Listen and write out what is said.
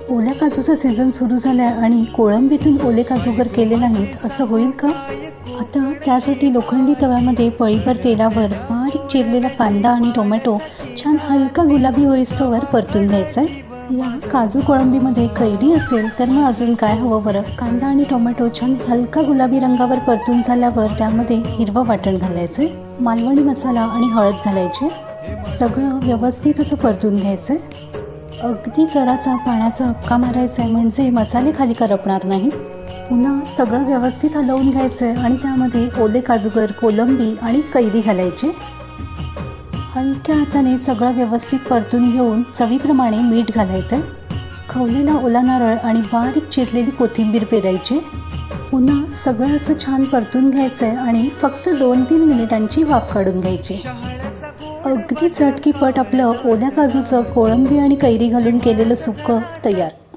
ओल्या काजूचा सीझन सुरू झाला आहे आणि कोळंबीतून ओले काजूगर केले नाहीत असं होईल का? आता त्यासाठी लोखंडी तव्यामध्ये पळीभर तेलावर बारीक चिरलेला कांदा आणि टोमॅटो छान हलका गुलाबी होईस्तोवर परतून घ्यायचा आहे. या काजू कोळंबीमध्ये कैरी असेल तर मग अजून काय हवं बरं. कांदा आणि टोमॅटो छान हलका गुलाबी रंगावर परतून झाल्यावर त्यामध्ये हिरवं वाटण घालायचं आहे, मालवणी मसाला आणि हळद घालायची. सगळं व्यवस्थित असं परतून घ्यायचं आहे. अगदी जरासा पाण्याचा हबका मारायचा आहे म्हणजे मसाले खाली करपणार नाही. पुन्हा सगळं व्यवस्थित हलवून घ्यायचं आहे आणि त्यामध्ये ओले काजूगर, कोलंबी आणि कैरी घालायची. हलक्या हाताने सगळं व्यवस्थित परतून घेऊन चवीप्रमाणे मीठ घालायचं आहे. खवलेला ओला नारळ आणि बारीक चिरलेली कोथिंबीर पेरायची. पुन्हा सगळं असं छान परतून घ्यायचं आहे आणि फक्त 2-3 मिनिटांची वाफ काढून घ्यायची. अगदी झटकीपट आपलं ओल्या काजूचं कोळंबी आणि कैरी घालून केलेलं सुक्कं तयार.